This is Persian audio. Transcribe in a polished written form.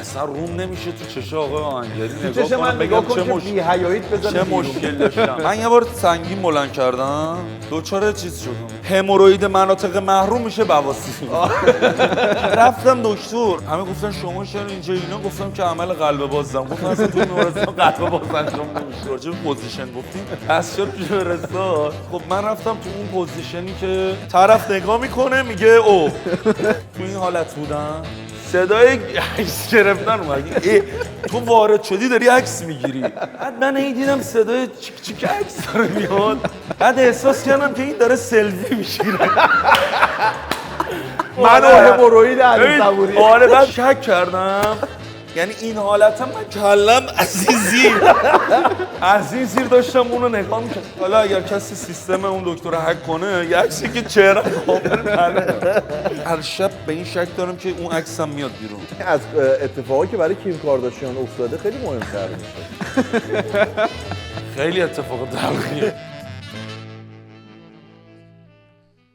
اصلا روم نمیشه تو چش آقای آهنگری چش من نگاه کن که بی‌حیاییت بزنه چه مشکل داشتم. من یه بار سنگین بلند کردم دوچار چیز شدم هموروید مناطق محروم میشه بواسیر. رفتم دکتر همه گفتن شما چرا اینجا اینا گفتم که عمل قلب بازم گفتم اصلا تو بیمارستان قلب باز انجام نمیشه راجع به پوزیشن گفتیم پس چرا بیمارستان. خب من رفتم تو اون پوزیشنی که طرف نگاه میکنه میگه او تو این حالت بودم صدای عکس گرفتن اومد تو وارد شدی داری عکس میگیری. بعد من هی دیدم صدای چیک چیک عکس داره میاد بعد احساس کردم که این داره سلفی میگیره. من و هموروید علی صبوری. آره بعد شک کردم یعنی این حالتم من کلم از این زیر داشتم اونو نگاه می‌کردم. حالا اگر کسی سیستم اون دکتر هک کنه یه عکسی که چهره کامل هر شب به این شک دارم که اون عکسم میاد بیرون. از اتفاقی که برای کیم کارداشیان افتاده خیلی مهم‌تر میشه. خیلی اتفاق تلخیه.